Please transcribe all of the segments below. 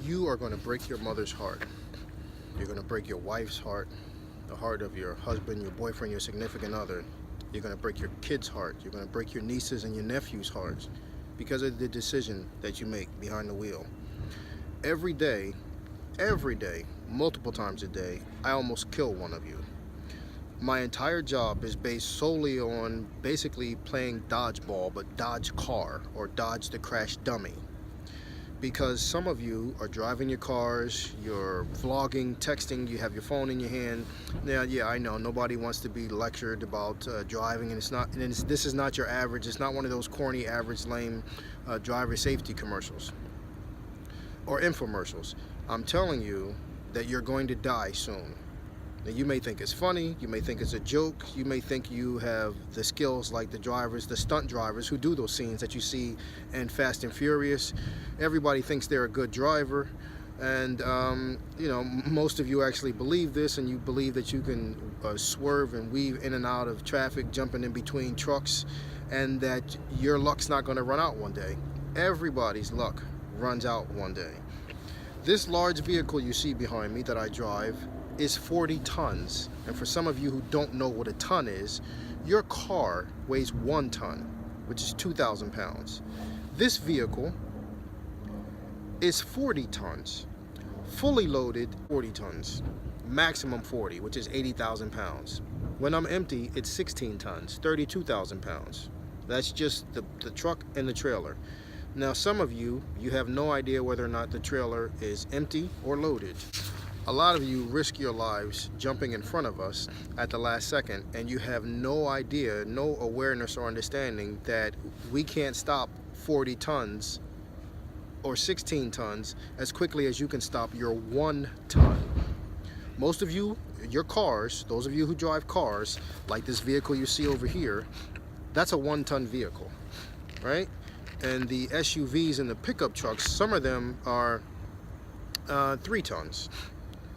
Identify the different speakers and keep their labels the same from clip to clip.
Speaker 1: You are going to break your mother's heart. You're going to break your wife's heart, the heart of your husband, your boyfriend, your significant other. You're going to break your kids' heart. You're going to break your nieces and your nephews' hearts because of the decision that you make behind the wheel. Every day, multiple times a day, I almost kill one of you. My entire job is based solely on basically playing dodgeball, but dodge car or dodge the crash dummy. Because some of you are driving your cars, you're vlogging, texting, you have your phone in your hand. Now, yeah, I know nobody wants to be lectured about driving, and this is not your average. It's not one of those corny, average, lame driver safety commercials or infomercials. I'm telling you that you're going to die soon. Now, you may think it's funny, you may think it's a joke, you may think you have the skills like the drivers, the stunt drivers who do those scenes that you see in Fast and Furious. Everybody thinks they're a good driver, and you know, most of you actually believe this, and you believe that you can swerve and weave in and out of traffic, jumping in between trucks, and that your luck's not going to run out one day. Everybody's luck runs out one day. This large vehicle you see behind me that I drive is 40 tons. And for some of you who don't know what a ton is, your car weighs 1 ton, which is 2,000 pounds. This vehicle is 40 tons. Fully loaded, 40 tons. Maximum 40, which is 80,000 pounds. When I'm empty, it's 16 tons, 32,000 pounds. That's just the truck and the trailer. Now, some of you have no idea whether or not the trailer is empty or loaded. A lot of you risk your lives jumping in front of us at the last second, and you have no idea, no awareness or understanding that we can't stop 40 tons or 16 tons as quickly as you can stop your 1 ton. Most of you, your cars, those of you who drive cars, like this vehicle you see over here, that's a 1 ton vehicle, right? And the SUVs and the pickup trucks, some of them are 3 tons.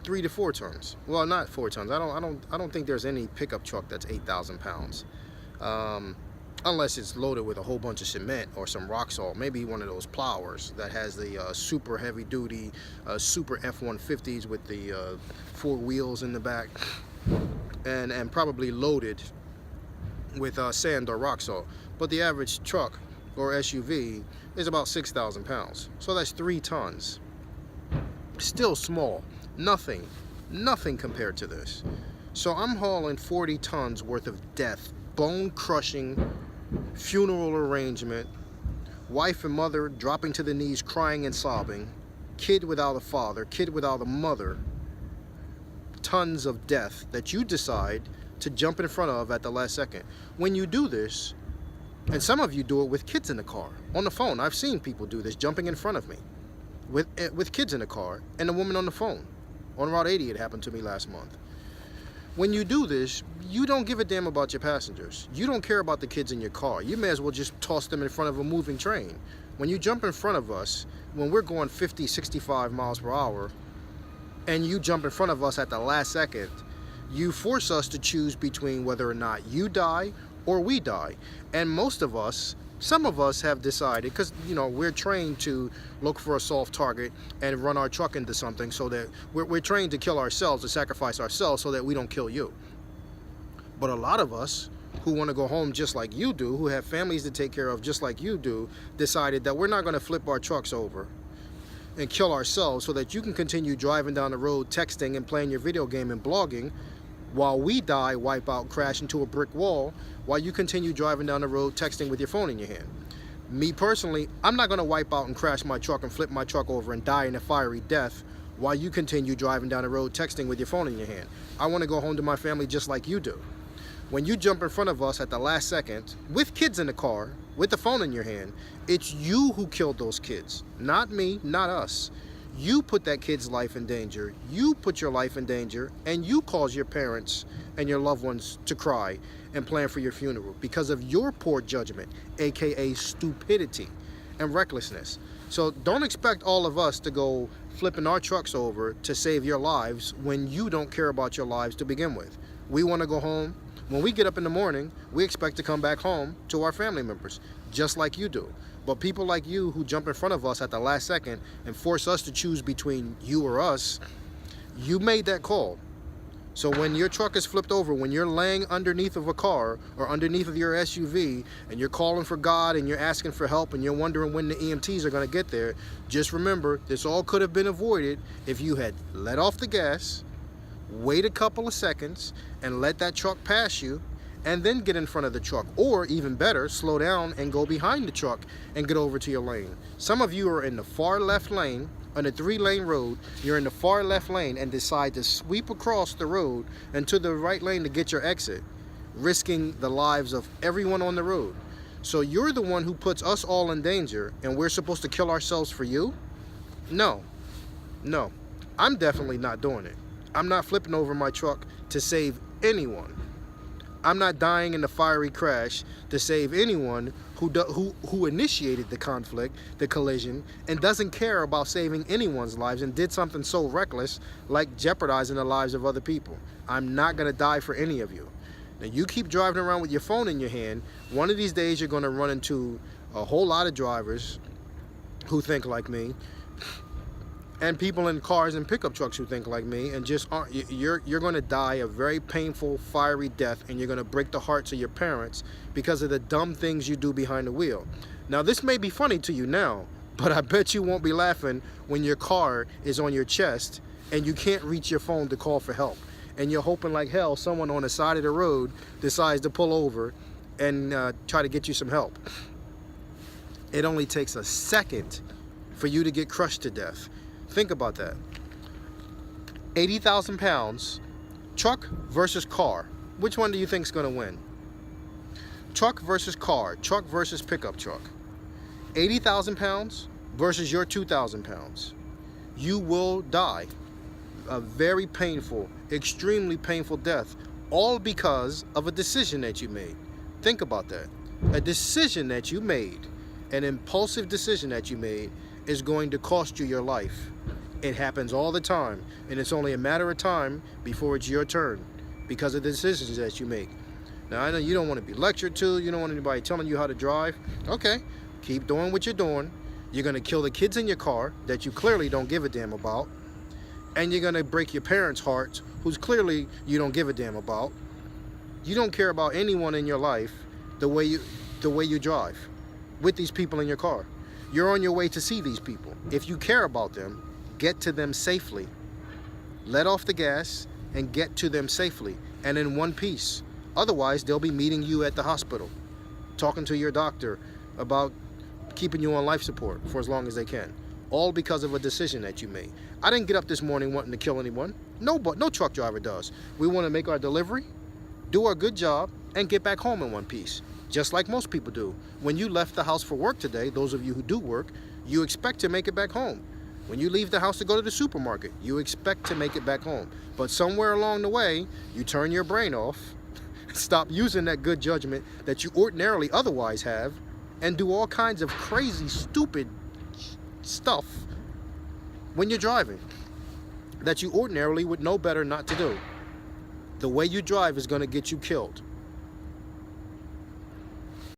Speaker 1: 3 to 4 tons. Well, not 4 tons. I don't think there's any pickup truck that's 8,000 pounds, unless it's loaded with a whole bunch of cement or some rock salt. Maybe one of those plowers that has the super heavy duty, super F-150s with the 4 wheels in the back, and probably loaded with sand or rock salt. But the average truck or SUV is about 6,000 pounds. So that's 3 tons. Still small. Nothing compared to this. So I'm hauling 40 tons worth of death, bone-crushing, funeral arrangement, wife and mother dropping to the knees crying and sobbing, kid without a father, kid without a mother, tons of death that you decide to jump in front of at the last second. When you do this, and some of you do it with kids in the car, on the phone. I've seen people do this, jumping in front of me with kids in the car and a woman on the phone. On Route 80, it happened to me last month. When you do this, you don't give a damn about your passengers. You don't care about the kids in your car. You may as well just toss them in front of a moving train. When you jump in front of us, when we're going 50, 65 miles per hour, and you jump in front of us at the last second, you force us to choose between whether or not you die or we die. And most of us, some of us have decided, because you know we're trained to look for a soft target and run our truck into something, so that we're trained to kill ourselves, to sacrifice ourselves so that we don't kill you. But a lot of us who want to go home just like you do, who have families to take care of just like you do, decided that we're not going to flip our trucks over and kill ourselves so that you can continue driving down the road, texting and playing your video game and blogging, while we die, wipe out, crash into a brick wall, while you continue driving down the road, texting with your phone in your hand. Me personally, I'm not going to wipe out and crash my truck and flip my truck over and die in a fiery death while you continue driving down the road, texting with your phone in your hand. I want to go home to my family just like you do. When you jump in front of us at the last second, with kids in the car, with the phone in your hand, it's you who killed those kids. Not me, not us. You put that kid's life in danger, you put your life in danger, and you cause your parents and your loved ones to cry and plan for your funeral because of your poor judgment, aka stupidity and recklessness. So don't expect all of us to go flipping our trucks over to save your lives when you don't care about your lives to begin with. We want to go home. When we get up in the morning, we expect to come back home to our family members, just like you do. But people like you who jump in front of us at the last second and force us to choose between you or us, you made that call. So when your truck is flipped over, when you're laying underneath of a car or underneath of your SUV and you're calling for God and you're asking for help and you're wondering when the EMTs are going to get there, just remember this all could have been avoided if you had let off the gas, wait a couple of seconds and let that truck pass you, and then get in front of the truck. Or even better, slow down and go behind the truck and get over to your lane. Some of you are in the far left lane on a 3-lane road. You're in the far left lane and decide to sweep across the road and to the right lane to get your exit, risking the lives of everyone on the road. So you're the one who puts us all in danger, and we're supposed to kill ourselves for you? No, I'm definitely not doing it. I'm not flipping over my truck to save anyone. I'm not dying in the fiery crash to save anyone who initiated the conflict, the collision, and doesn't care about saving anyone's lives and did something so reckless like jeopardizing the lives of other people. I'm not going to die for any of you. Now, you keep driving around with your phone in your hand. One of these days you're going to run into a whole lot of drivers who think like me, and people in cars and pickup trucks who think like me, and just aren't. You're going to die a very painful, fiery death, and you're going to break the hearts of your parents because of the dumb things you do behind the wheel. Now, this may be funny to you now, but I bet you won't be laughing when your car is on your chest and you can't reach your phone to call for help, and you're hoping like hell someone on the side of the road decides to pull over and try to get you some help. It only takes a second for you to get crushed to death. Think about that. 80,000 pounds, truck versus car. Which one do you think is going to win? Truck versus car, truck versus pickup truck. 80,000 pounds versus your 2,000 pounds. You will die a very painful, extremely painful death, all because of a decision that you made. Think about that. A decision that you made, an impulsive decision that you made, is going to cost you your life. It happens all the time, and it's only a matter of time before it's your turn because of the decisions that you make. Now, I know you don't want to be lectured to, you don't want anybody telling you how to drive. Okay, keep doing what you're doing. You're going to kill the kids in your car that you clearly don't give a damn about, and you're going to break your parents' hearts who's clearly you don't give a damn about. You don't care about anyone in your life the way you drive with these people in your car. You're on your way to see these people. If you care about them, get to them safely. Let off the gas and get to them safely and in one piece. Otherwise, they'll be meeting you at the hospital, talking to your doctor about keeping you on life support for as long as they can. All because of a decision that you made. I didn't get up this morning wanting to kill anyone. No truck driver does. We want to make our delivery, do our good job, and get back home in one piece. Just like most people do. When you left the house for work today, those of you who do work, you expect to make it back home. When you leave the house to go to the supermarket, you expect to make it back home. But somewhere along the way, you turn your brain off, stop using that good judgment that you ordinarily otherwise have, and do all kinds of crazy, stupid stuff when you're driving that you ordinarily would know better not to do. The way you drive is going to get you killed.